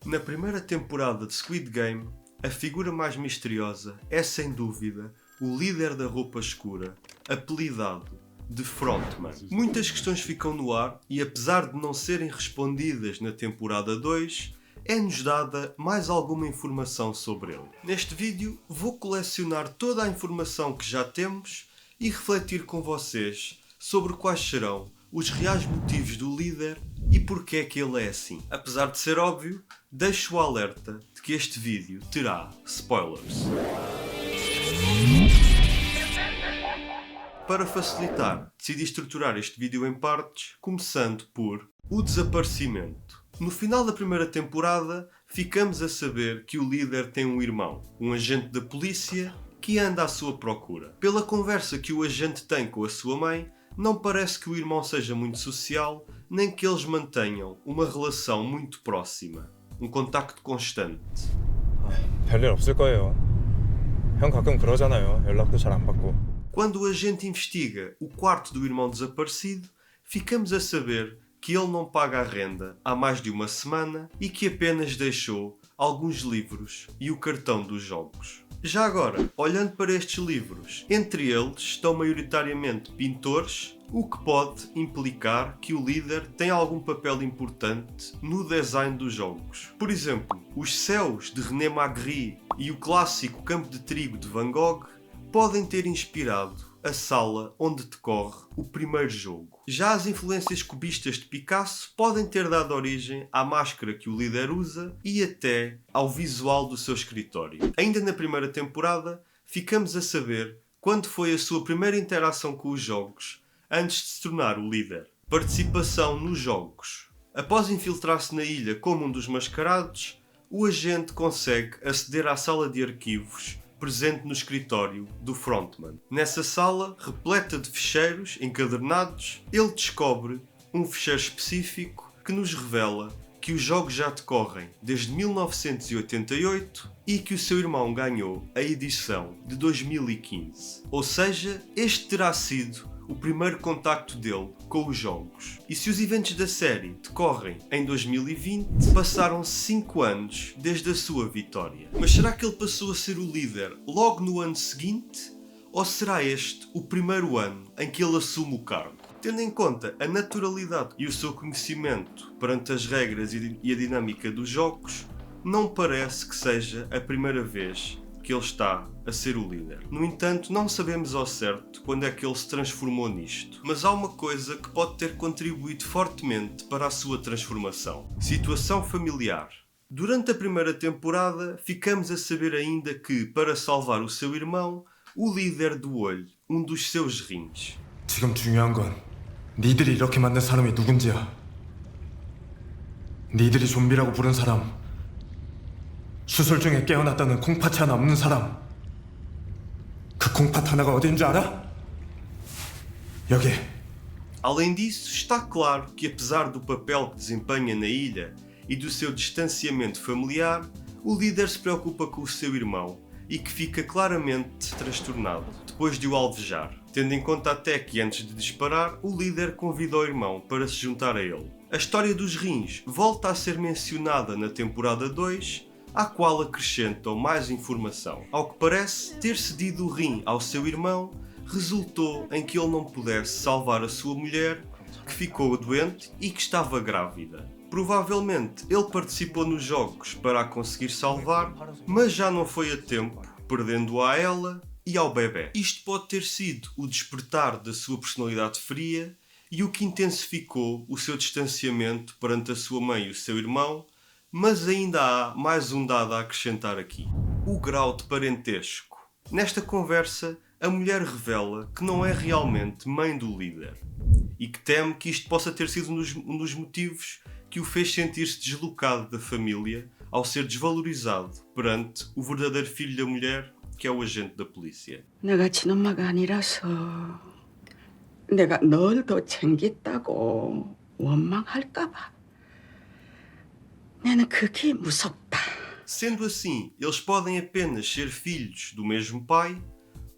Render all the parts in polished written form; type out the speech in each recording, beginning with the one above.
Na primeira temporada de Squid Game, a figura mais misteriosa é sem dúvida o líder da roupa escura, apelidado de Frontman. Muitas questões ficam no ar e, apesar de não serem respondidas na temporada 2, é-nos dada mais alguma informação sobre ele. Neste vídeo vou colecionar toda a informação que já temos e refletir com vocês sobre quais serão os reais motivos do líder e porque é que ele é assim. Apesar de ser óbvio, deixo o alerta de que este vídeo terá spoilers. Para facilitar, decidi estruturar este vídeo em partes, começando por o desaparecimento. No final da primeira temporada, ficamos a saber que o líder tem um irmão, um agente da polícia, que anda à sua procura. Pela conversa que o agente tem com a sua mãe, não parece que o irmão seja muito social, nem que eles mantenham uma relação muito próxima, um contacto constante. 별일 없을 거예요. 형 가끔 그러잖아요. 연락도 잘 안 받고. Quando o agente investiga o quarto do irmão desaparecido, ficamos a saber que ele não paga a renda há mais de uma semana e que apenas deixou alguns livros e o cartão dos jogos. Já agora, olhando para estes livros, entre eles estão maioritariamente pintores, o que pode implicar que o líder tem algum papel importante no design dos jogos. Por exemplo, os céus de René Magritte e o clássico Campo de Trigo de Van Gogh podem ter inspirado a sala onde decorre o primeiro jogo. Já as influências cubistas de Picasso podem ter dado origem à máscara que o líder usa e até ao visual do seu escritório. Ainda na primeira temporada, ficamos a saber quando foi a sua primeira interação com os jogos, antes de se tornar o líder. Participação nos jogos. Após infiltrar-se na ilha como um dos mascarados, o agente consegue aceder à sala de arquivos presente no escritório do Frontman. Nessa sala, repleta de ficheiros encadernados, ele descobre um ficheiro específico que nos revela que os jogos já decorrem desde 1988 e que o seu irmão ganhou a edição de 2015. Ou seja, este terá sido o primeiro contacto dele com os jogos. E se os eventos da série decorrem em 2020, passaram 5 anos desde a sua vitória. Mas será que ele passou a ser o líder logo no ano seguinte? Ou será este o primeiro ano em que ele assume o cargo? Tendo em conta a naturalidade e o seu conhecimento perante as regras e a dinâmica dos jogos, não parece que seja a primeira vez que ele está a ser o líder. No entanto, não sabemos ao certo quando é que ele se transformou nisto. Mas há uma coisa que pode ter contribuído fortemente para a sua transformação. Situação familiar. Durante a primeira temporada, ficamos a saber ainda que, para salvar o seu irmão, o líder do olho um dos seus rins. 지금 중요한 건 니들이 이렇게 만든 사람이 누군지야. 니들이 좀비라고 부른 사람, 수술 중에 깨어났다는 콩팥이 하나 없는 사람. 그 콩팥 하나가 어딘 줄 알아? 여기. Além disso, está claro que apesar do papel que desempenha na ilha e do seu distanciamento familiar, o líder se preocupa com o seu irmão e que fica claramente transtornado depois de o alvejar, tendo em conta até que antes de disparar, o líder convida o irmão para se juntar a ele. A história dos rins volta a ser mencionada na temporada 2, à qual acrescentam mais informação. Ao que parece, ter cedido o rim ao seu irmão resultou em que ele não pudesse salvar a sua mulher, que ficou doente e que estava grávida. Provavelmente ele participou nos jogos para a conseguir salvar, mas já não foi a tempo, perdendo-a a ela e ao bebê. Isto pode ter sido o despertar da sua personalidade fria e o que intensificou o seu distanciamento perante a sua mãe e o seu irmão. Mas ainda há mais um dado a acrescentar aqui: o grau de parentesco. Nesta conversa, a mulher revela que não é realmente mãe do líder e que teme que isto possa ter sido um dos motivos que o fez sentir-se deslocado da família ao ser desvalorizado perante o verdadeiro filho da mulher, que é o agente da polícia. 내가 친엄마가 아니라서 내가 널 더 챙겼다고 원망할까 봐. 나는 그게 무섭다. Sendo assim, eles podem apenas ser filhos do mesmo pai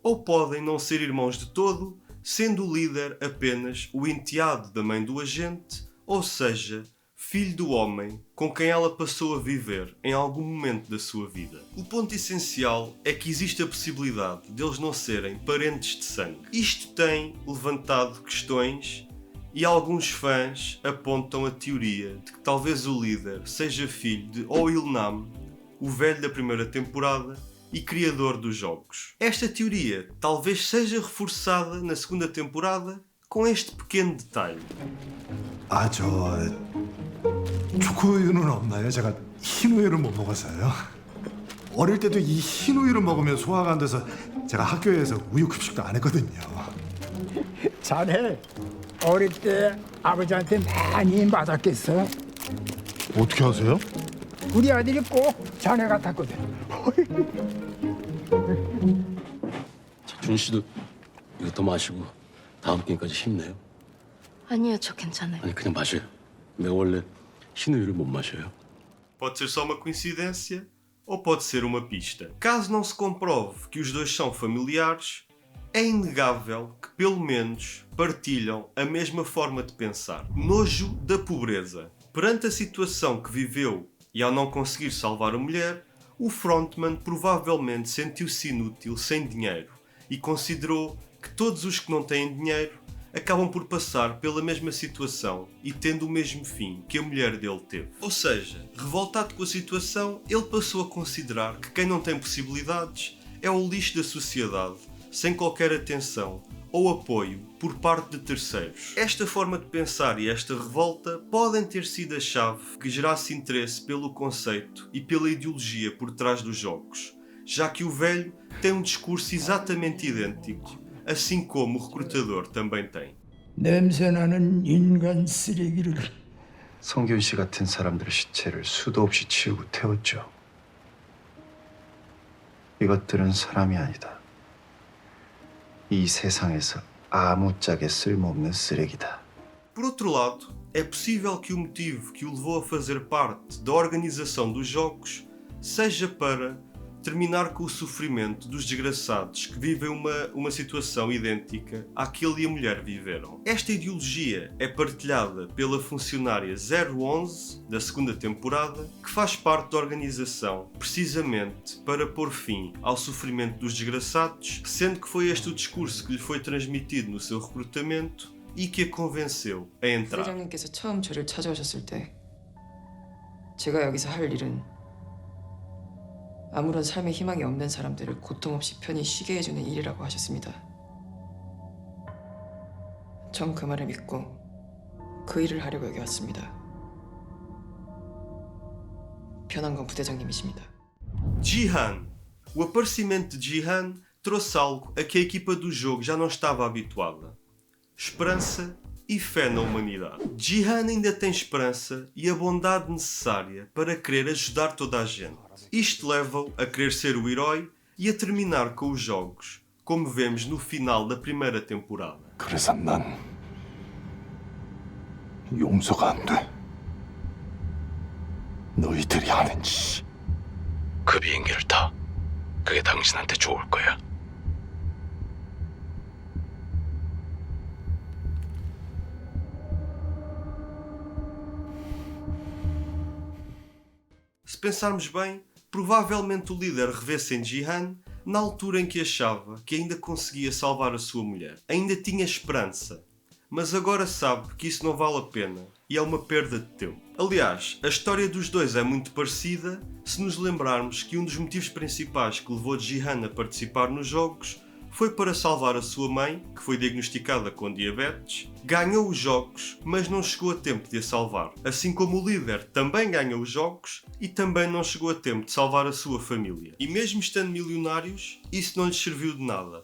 ou podem não ser irmãos de todo, sendo o líder apenas o enteado da mãe do agente, ou seja, filho do homem com quem ela passou a viver em algum momento da sua vida. O ponto essencial é que existe a possibilidade deles não serem parentes de sangue. Isto tem levantado questões e alguns fãs apontam a teoria de que talvez o líder seja filho de Oilnam, o velho da primeira temporada e criador dos jogos. Esta teoria talvez seja reforçada na segunda temporada com este pequeno detalhe. 초코우유는 없나요? 제가 흰 우유를 못 먹어서요. 어릴 때도 이 흰 우유를 먹으면 소화가 안 돼서 제가 학교에서 우유 급식도 안 했거든요. 자네 어릴 때 아버지한테 많이 맞았겠어. 어떻게 아세요? 우리 아들이 꼭 자네 같았거든. 준 씨도 이거 더 마시고 다음 게임까지 힘내요. 아니요, 저 괜찮아요. 아니 그냥 마셔요. 내가 원래 흰 우유를 못 ma셔요. Pode ser só uma coincidência ou pode ser uma pista. Caso não se comprove que os dois são familiares, é inegável que pelo menos partilham a mesma forma de pensar. Nojo da pobreza. Perante a situação que viveu e ao não conseguir salvar a mulher, o frontman provavelmente sentiu-se inútil sem dinheiro e considerou que todos os que não têm dinheiro acabam por passar pela mesma situação e tendo o mesmo fim que a mulher dele teve. Ou seja, revoltado com a situação, ele passou a considerar que quem não tem possibilidades é o lixo da sociedade, sem qualquer atenção ou apoio por parte de terceiros. Esta forma de pensar e esta revolta podem ter sido a chave que gerasse interesse pelo conceito e pela ideologia por trás dos jogos, já que o velho tem um discurso exatamente idêntico, assim como o recrutador também tem. 냄새나는 인간 쓰레기를 성균 씨 같은 사람들의 시체를 수도 없이 치우고 태웠죠. 이것들은 사람이 아니다. 이 세상에서 아무짝에 쓸모없는 쓰레기다. Por outro lado, é possível que o motivo que o levou a fazer parte da organização dos jogos seja para terminar com o sofrimento dos desgraçados que vivem uma situação idêntica àquele e a mulher viveram. Esta ideologia é partilhada pela funcionária 011 da segunda temporada, que faz parte da organização precisamente para pôr fim ao sofrimento dos desgraçados, sendo que foi este o discurso que lhe foi transmitido no seu recrutamento e que a convenceu a entrar. 부회장님께서 처음 저를 찾아오셨을 때 제가 여기서 할 일은 아무런 삶의 희망이 없는 사람들을 고통 없이 편히 쉬게 해주는 일이라고 하셨습니다. 전 그 말을 믿고 그 일을 하려고 여기 왔습니다. 변한 건 부대장님이십니다. Jihan. O aparecimento de Jihan trouxe algo a que a equipa do jogo já não estava habituada. Esperança e fé na humanidade. Jihan ainda tem esperança e a bondade necessária para querer ajudar toda a gente. Isto leva-o a querer ser o herói e a terminar com os jogos, como vemos no final da primeira temporada. 그래서 난 용서가 안 돼. 너희들이 하는 짓이. 그 비행기를 타. 그게 당신한테 좋을 거야. Se pensarmos bem, provavelmente o líder revê-se em Jihan na altura em que achava que ainda conseguia salvar a sua mulher. Ainda tinha esperança, mas agora sabe que isso não vale a pena e é uma perda de tempo. Aliás, a história dos dois é muito parecida se nos lembrarmos que um dos motivos principais que levou Jihan a participar nos jogos foi para salvar a sua mãe, que foi diagnosticada com diabetes, ganhou os jogos, mas não chegou a tempo de a salvar. Assim como o líder também ganhou os jogos e também não chegou a tempo de salvar a sua família. E mesmo estando milionários, isso não lhes serviu de nada.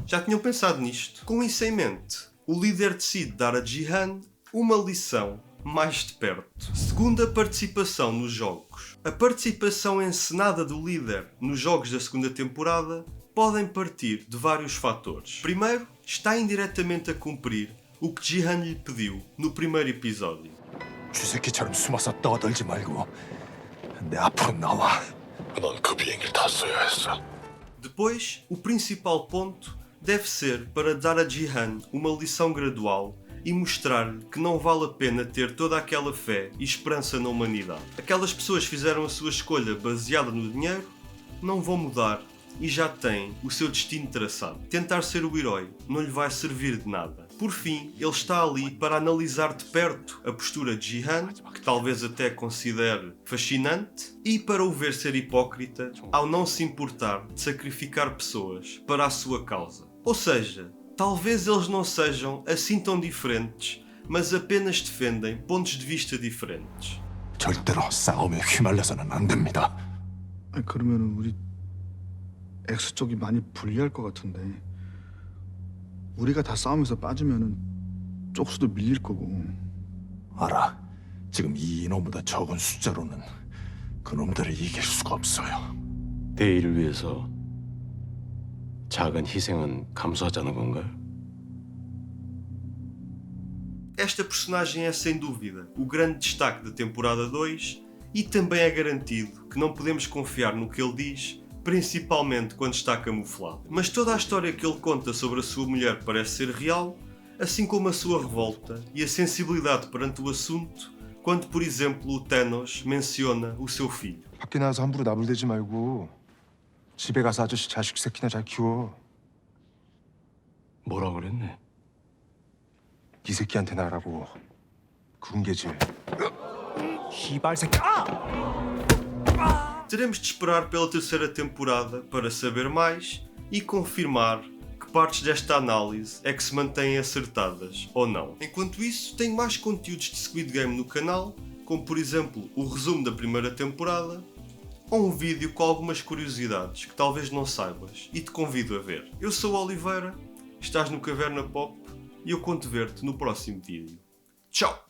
Já tinham pensado nisto? Com isso em mente, o líder decide dar a Jihan uma lição mais de perto. Segunda participação nos jogos. A participação encenada do líder nos jogos da segunda temporada podem partir de vários fatores. Primeiro, está indiretamente a cumprir o que Jihan lhe pediu no primeiro episódio. 쥐새끼처럼 숨어서 떠들지 말고 내 앞으로 나와. 넌 그 비행기를 탔어야 했어. Depois, o principal ponto deve ser para dar a Jihan uma lição gradual e mostrar-lhe que não vale a pena ter toda aquela fé e esperança na humanidade. Aquelas pessoas fizeram a sua escolha baseada no dinheiro, não vão mudar e já têm o seu destino traçado. Tentar ser o herói não lhe vai servir de nada. Por fim, ele está ali para analisar de perto a postura de Jihan, que talvez até considere fascinante, e para o ver ser hipócrita ao não se importar de sacrificar pessoas para a sua causa. Ou seja, talvez eles não sejam assim tão diferentes, mas apenas defendem pontos de vista diferentes. 절대로 싸움에 휘말려서는 안 됩니다. 아니, 그러면은 우리 엑스 쪽이 많이 불리할 것 같은데 우리가 다 싸움에서 빠지면은 쪽수도 밀릴 거고. 알아. 지금 이 인원보다 적은 숫자로는 그놈들을 이길 수가 없어요. 대의를 위해서 작은 희생은 감수하자는 건가요? Esta personagem é sem dúvida o grande destaque da temporada 2 e também é garantido que não podemos confiar no que ele diz, principalmente quando está camuflado. Mas toda a história que ele conta sobre a sua mulher parece ser real, assim como a sua revolta e a sensibilidade perante o assunto, quando, por exemplo, o Thanos menciona o seu filho. 밖에 나가서 함부로 나불대지 말고 집에 가서 아저씨 자식 새끼나 잘 키워. 뭐라 그랬네? 이 새끼한테 나라고 군계질. 시발 새끼. Teremos de esperar pela terceira temporada para saber mais e confirmar que partes desta análise é que se mantêm acertadas ou não. Enquanto isso, tenho mais conteúdos de Squid Game no canal, como por exemplo o resumo da primeira temporada, ou um vídeo com algumas curiosidades que talvez não saibas e te convido a ver. Eu sou o Oliveira, estás no Caverna Pop e eu conto ver-te no próximo vídeo. Tchau!